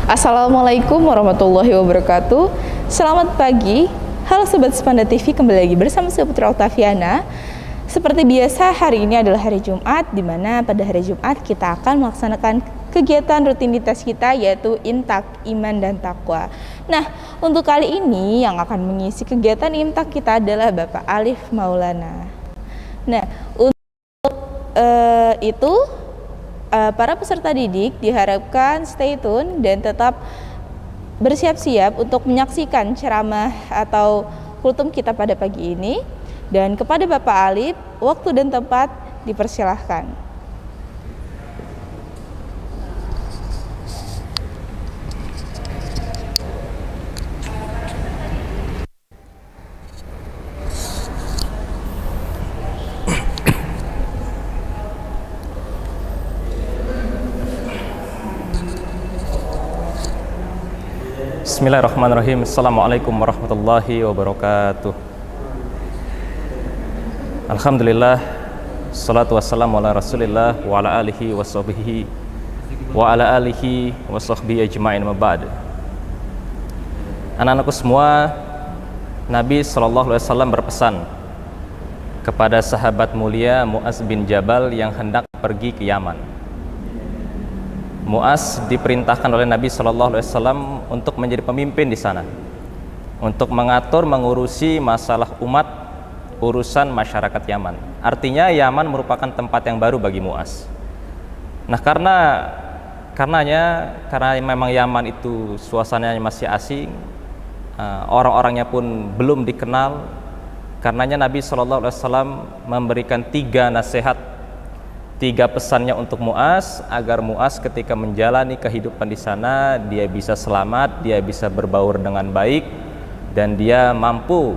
Assalamualaikum warahmatullahi wabarakatuh. Selamat pagi. Halo Sobat Spanda TV, kembali lagi bersama saya Putri Oktaviana. Seperti biasa, hari ini adalah hari Jumat, di mana pada hari Jumat kita akan melaksanakan kegiatan rutinitas kita, yaitu Imtak Iman dan Takwa. Nah, untuk kali ini yang akan mengisi kegiatan Imtak kita adalah Bapak Alif Maulana. Nah, untuk itu para peserta didik diharapkan stay tune dan tetap bersiap-siap untuk menyaksikan ceramah atau kultum kita pada pagi ini. Dan kepada Bapak Alif, waktu dan tempat dipersilahkan. Bismillahirrahmanirrahim. Assalamualaikum warahmatullahi wabarakatuh. Alhamdulillah, salatu wassalamu ala rasulillah wa ala alihi wa sahbihi wa ala alihi wa sahbihi ajma'in ma ba'd. Anak-anakku semua, Nabi SAW berpesan kepada sahabat mulia Mu'az bin Jabal yang hendak pergi ke Yaman. Mu'az diperintahkan oleh Nabi SAW untuk menjadi pemimpin di sana, untuk mengatur, mengurusi masalah umat, urusan masyarakat Yaman. Artinya Yaman merupakan tempat yang baru bagi Mu'az. Nah, karena memang Yaman itu suasananya masih asing, orang-orangnya pun belum dikenal. Karenanya Nabi SAW memberikan 3 nasihat, 3 pesannya untuk Mu'az, agar Mu'az ketika menjalani kehidupan di sana dia bisa selamat, dia bisa berbaur dengan baik, dan dia mampu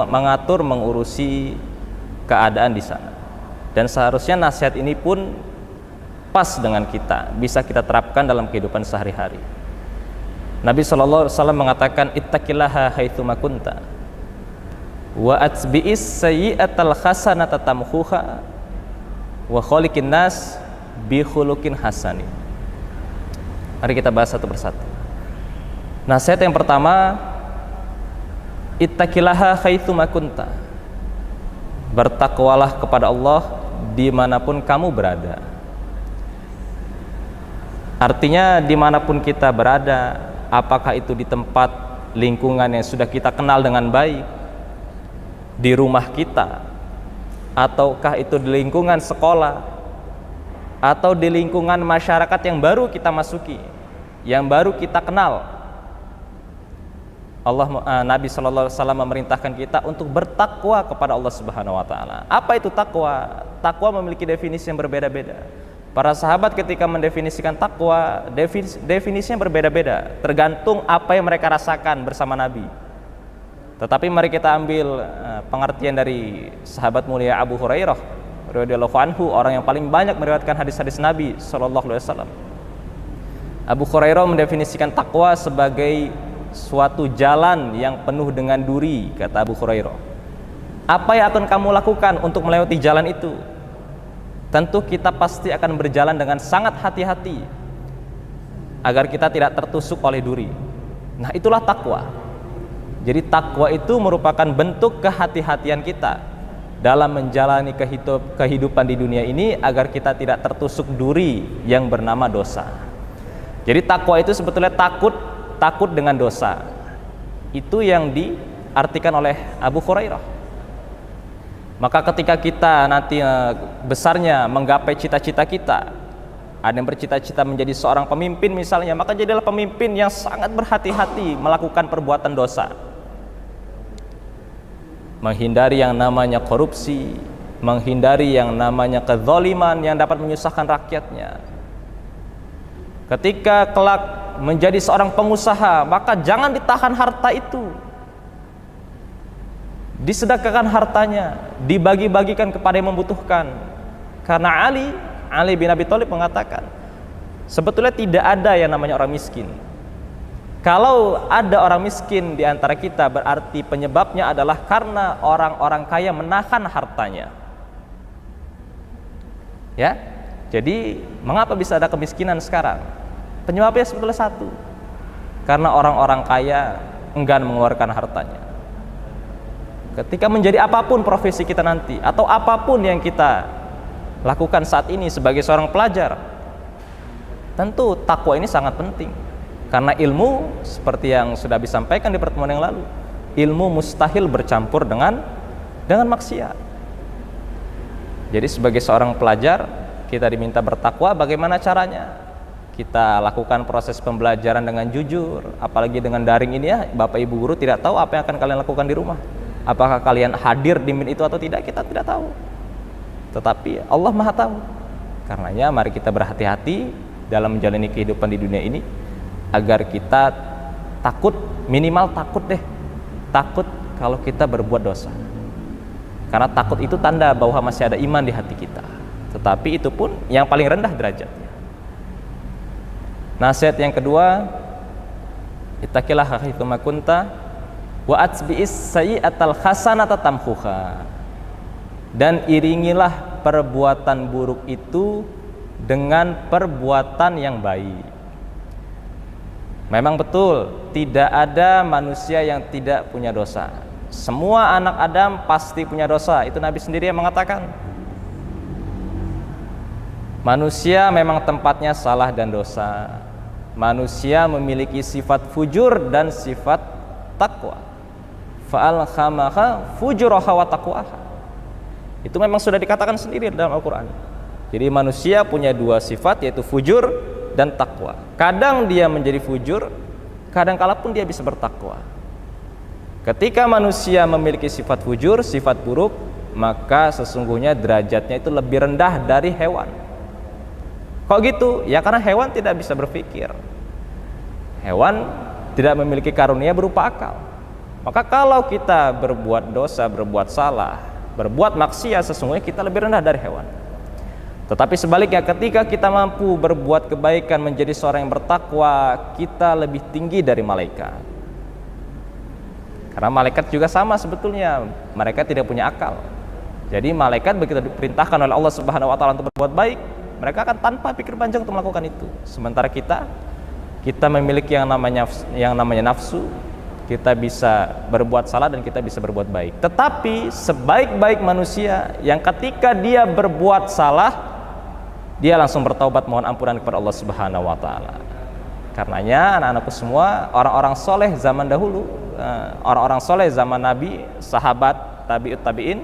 mengatur, mengurusi keadaan di sana. Dan seharusnya nasihat ini pun pas dengan kita, bisa kita terapkan dalam kehidupan sehari-hari. Nabi SAW mengatakan, ittaqillaha haitsuma kunta wa atbi'is sayyi'atal hasanata tamhuha wa khaliqin nas bi khuluqin hasani. Mari kita bahas satu persatu. Nasihat yang pertama, ittaqillaha haitsuma kunta. Bertakwalah kepada Allah dimanapun kamu berada. Artinya dimanapun kita berada, apakah itu di tempat lingkungan yang sudah kita kenal dengan baik, di rumah kita, ataukah itu di lingkungan sekolah, atau di lingkungan masyarakat yang baru kita masuki, yang baru kita kenal. Nabi SAW memerintahkan kita untuk bertakwa kepada Allah Subhanahu Wa Taala. Apa itu takwa? Takwa memiliki definisi yang berbeda-beda. Para sahabat ketika mendefinisikan takwa, definisinya berbeda-beda, tergantung apa yang mereka rasakan bersama Nabi. Tetapi mari kita ambil pengertian dari sahabat mulia Abu Hurairah radhiyallahu anhu, orang yang paling banyak meriwayatkan hadis-hadis Nabi SAW. Abu Hurairah mendefinisikan takwa sebagai suatu jalan yang penuh dengan duri, kata Abu Hurairah. Apa yang akan kamu lakukan untuk melewati jalan itu? Tentu kita pasti akan berjalan dengan sangat hati-hati agar kita tidak tertusuk oleh duri. Nah, itulah takwa. Jadi takwa itu merupakan bentuk kehati-hatian kita dalam menjalani kehidupan di dunia ini agar kita tidak tertusuk duri yang bernama dosa. Jadi takwa itu sebetulnya takut dengan dosa. Itu yang diartikan oleh Abu Hurairah. Maka ketika kita nanti besarnya menggapai cita-cita kita, ada yang bercita-cita menjadi seorang pemimpin misalnya, maka jadilah pemimpin yang sangat berhati-hati melakukan perbuatan dosa. Menghindari yang namanya korupsi, menghindari yang namanya kezaliman yang dapat menyusahkan rakyatnya. Ketika kelak menjadi seorang pengusaha, maka jangan ditahan harta itu, disedekahkan hartanya, dibagi-bagikan kepada yang membutuhkan. Karena Ali bin Abi Thalib mengatakan, sebetulnya tidak ada yang namanya orang miskin. Kalau ada orang miskin di antara kita, berarti penyebabnya adalah karena orang-orang kaya menahan hartanya. Ya, Jadi mengapa bisa ada kemiskinan sekarang? Penyebabnya sebetulnya satu, karena orang-orang kaya enggan mengeluarkan hartanya. Ketika menjadi apapun profesi kita nanti, atau apapun yang kita lakukan saat ini sebagai seorang pelajar, tentu takwa ini sangat penting. Karena ilmu, seperti yang sudah disampaikan di pertemuan yang lalu, ilmu mustahil bercampur dengan maksiat. Jadi sebagai seorang pelajar, kita diminta bertakwa. Bagaimana caranya? Kita lakukan proses pembelajaran dengan jujur. Apalagi dengan daring ini ya, Bapak Ibu guru tidak tahu apa yang akan kalian lakukan di rumah. Apakah kalian hadir di min itu atau tidak, kita tidak tahu. Tetapi Allah Maha tahu. Karenanya mari kita berhati-hati dalam menjalani kehidupan di dunia ini, agar kita takut, minimal takut deh. Takut kalau kita berbuat dosa. Karena takut itu tanda bahwa masih ada iman di hati kita. Tetapi itu pun yang paling rendah derajatnya. Nasihat yang kedua, ittaqillaha haitsu ma kunta wa atbi'is sayyi'atal hasanata tamhuha. Dan iringilah perbuatan buruk itu dengan perbuatan yang baik. Memang betul, tidak ada manusia yang tidak punya dosa. Semua anak Adam pasti punya dosa. Itu Nabi sendiri yang mengatakan. Manusia memang tempatnya salah dan dosa. Manusia memiliki sifat fujur dan sifat takwa. Fa'alhamaha fujuraha wa taqwaha. Itu memang sudah dikatakan sendiri dalam Al-Quran. Jadi manusia punya dua sifat, yaitu fujur dan takwa. Kadang dia menjadi fujur, kadang kala pun dia bisa bertakwa. Ketika manusia memiliki sifat fujur, sifat buruk, maka sesungguhnya derajatnya itu lebih rendah dari hewan. Kok gitu? Ya karena hewan tidak bisa berpikir. Hewan tidak memiliki karunia berupa akal. Maka kalau kita berbuat dosa, berbuat salah, berbuat maksiat, sesungguhnya kita lebih rendah dari hewan. Tetapi sebaliknya, ketika kita mampu berbuat kebaikan, menjadi seorang yang bertakwa, kita lebih tinggi dari malaikat. Karena malaikat juga sama sebetulnya, mereka tidak punya akal. Jadi malaikat begitu diperintahkan oleh Allah Subhanahu wa taala untuk berbuat baik, mereka akan tanpa pikir panjang untuk melakukan itu. Sementara kita memiliki yang namanya nafsu. Kita bisa berbuat salah dan kita bisa berbuat baik. Tetapi sebaik-baik manusia yang ketika dia berbuat salah, dia langsung bertaubat mohon ampunan kepada Allah Subhanahu wa taala. Karenanya anak-anakku semua, orang-orang soleh zaman dahulu, orang-orang soleh zaman Nabi, sahabat, tabi'ut tabi'in,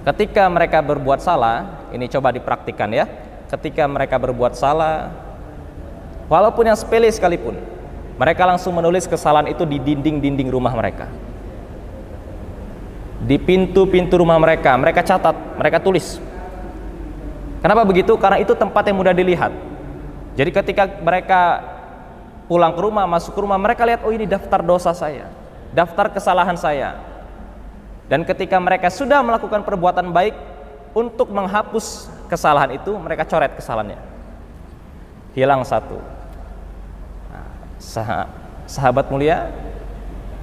ketika mereka berbuat salah, ini coba dipraktikkan ya. Ketika mereka berbuat salah, walaupun yang sepele sekalipun, mereka langsung menulis kesalahan itu di dinding-dinding rumah mereka, di pintu-pintu rumah mereka. Mereka catat, mereka tulis. Kenapa begitu? Karena itu tempat yang mudah dilihat. Jadi ketika mereka pulang ke rumah, masuk ke rumah, mereka lihat, oh ini daftar dosa saya, daftar kesalahan saya. Dan ketika mereka sudah melakukan perbuatan baik, untuk menghapus kesalahan itu, mereka coret kesalahannya, hilang satu. Sahabat mulia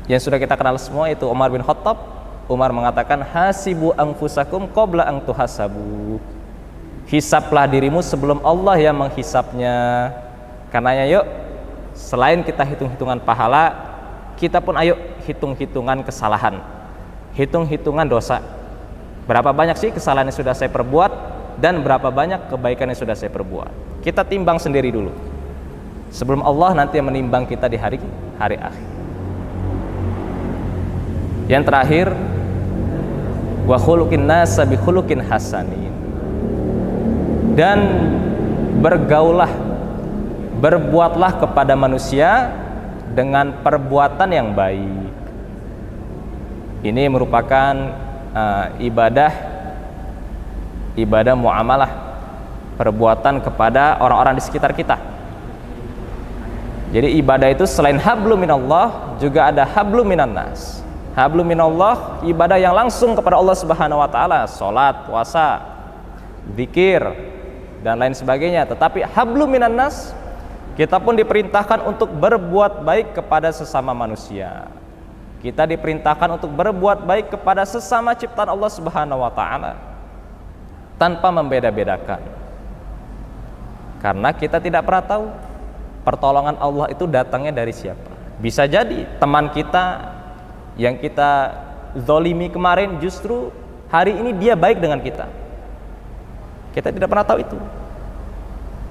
yang sudah kita kenal semua, itu Umar bin Khattab. Umar mengatakan, hasibu anfusakum qabla an tuhasabu. Hisaplah dirimu sebelum Allah yang menghisapnya. Karenanya yuk, selain kita hitung-hitungan pahala, kita pun ayo hitung-hitungan kesalahan, hitung-hitungan dosa. Berapa banyak sih kesalahan yang sudah saya perbuat, dan berapa banyak kebaikan yang sudah saya perbuat. Kita timbang sendiri dulu sebelum Allah nanti yang menimbang kita di hari akhir. Yang terakhir, wa khuluqin nasa bi khuluqin hasanin. Dan bergaullah, berbuatlah kepada manusia dengan perbuatan yang baik. Ini merupakan ibadah muamalah, perbuatan kepada orang-orang di sekitar kita. Jadi ibadah itu selain hablum minallah, juga ada hablum minannas. Hablum minallah, ibadah yang langsung kepada Allah Subhanahu wa taala, salat, puasa, zikir dan lain sebagainya. Tetapi hablum minannas, kita pun diperintahkan untuk berbuat baik kepada sesama manusia. Kita diperintahkan untuk berbuat baik kepada sesama ciptaan Allah Subhanahu wa taala tanpa membeda-bedakan. Karena kita tidak pernah tahu pertolongan Allah itu datangnya dari siapa. Bisa jadi teman kita yang kita zolimi kemarin justru hari ini dia baik dengan kita. Kita tidak pernah tahu itu.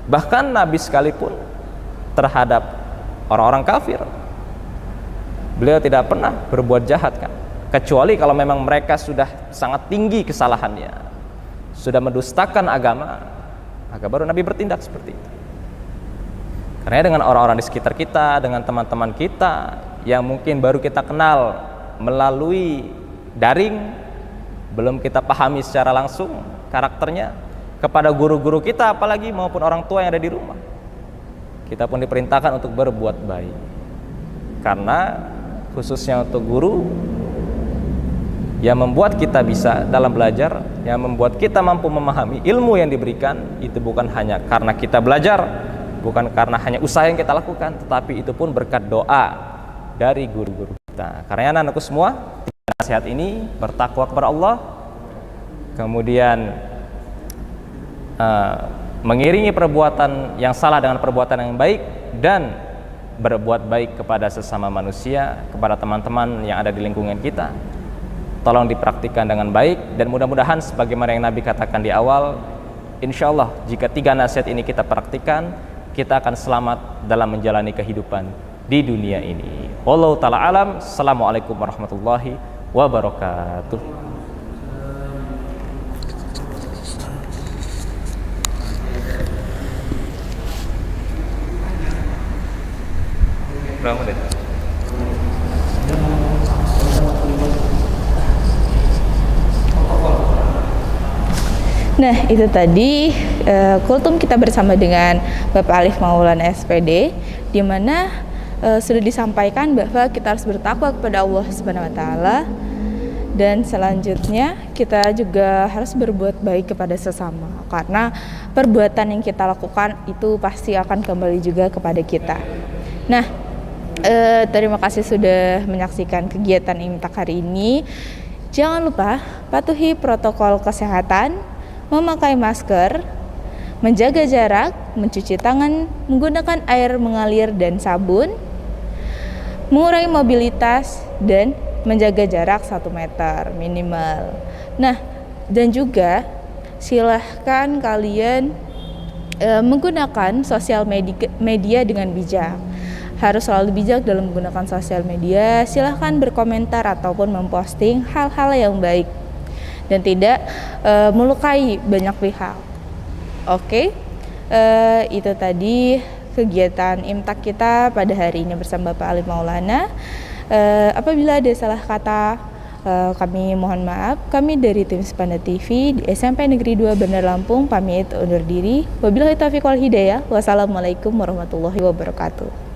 Bahkan Nabi sekalipun terhadap orang-orang kafir, beliau tidak pernah berbuat jahat kan, kecuali kalau memang mereka sudah sangat tinggi kesalahannya, sudah mendustakan agama, maka baru Nabi bertindak seperti itu. Karena dengan orang-orang di sekitar kita, dengan teman-teman kita yang mungkin baru kita kenal melalui daring, belum kita pahami secara langsung karakternya, kepada guru-guru kita apalagi maupun orang tua yang ada di rumah, kita pun diperintahkan untuk berbuat baik. Karena khususnya untuk guru, yang membuat kita bisa dalam belajar, yang membuat kita mampu memahami ilmu yang diberikan, itu bukan hanya karena kita belajar, bukan karena hanya usaha yang kita lakukan, tetapi itu pun berkat doa dari guru-guru kita. Karena anak-anakku semua, nasihat ini bertakwa kepada Allah, kemudian mengiringi perbuatan yang salah dengan perbuatan yang baik, dan berbuat baik kepada sesama manusia, kepada teman-teman yang ada di lingkungan kita. Tolong dipraktikkan dengan baik, dan mudah-mudahan sebagaimana yang Nabi katakan di awal, insya Allah jika 3 nasihat ini kita praktikkan, kita akan selamat dalam menjalani kehidupan di dunia ini. Wallahu ta'ala alam. Assalamualaikum warahmatullahi wabarakatuh. Berapa menit? Nah, itu tadi kultum kita bersama dengan Bapak Alif Maulana SPD, di mana sudah disampaikan bahwa kita harus bertakwa kepada Allah Subhanahu wa taala, dan selanjutnya kita juga harus berbuat baik kepada sesama, karena perbuatan yang kita lakukan itu pasti akan kembali juga kepada kita. Nah, terima kasih sudah menyaksikan kegiatan Imtak hari ini. Jangan lupa patuhi protokol kesehatan, memakai masker, menjaga jarak, mencuci tangan, menggunakan air mengalir dan sabun, mengurangi mobilitas, dan menjaga jarak 1 meter minimal. Nah, dan juga silahkan kalian menggunakan sosial media dengan bijak. Harus selalu bijak dalam menggunakan sosial media. Silahkan berkomentar ataupun memposting hal-hal yang baik dan tidak melukai banyak pihak. Oke, itu tadi kegiatan Imtak kita pada hari ini bersama Bapak Alif Maulana. Apabila ada salah kata, kami mohon maaf. Kami dari tim Spanda TV di SMP Negeri 2 Bandar Lampung pamit undur diri. Wabillahi taufiq wal hidayah. Wassalamualaikum warahmatullahi wabarakatuh.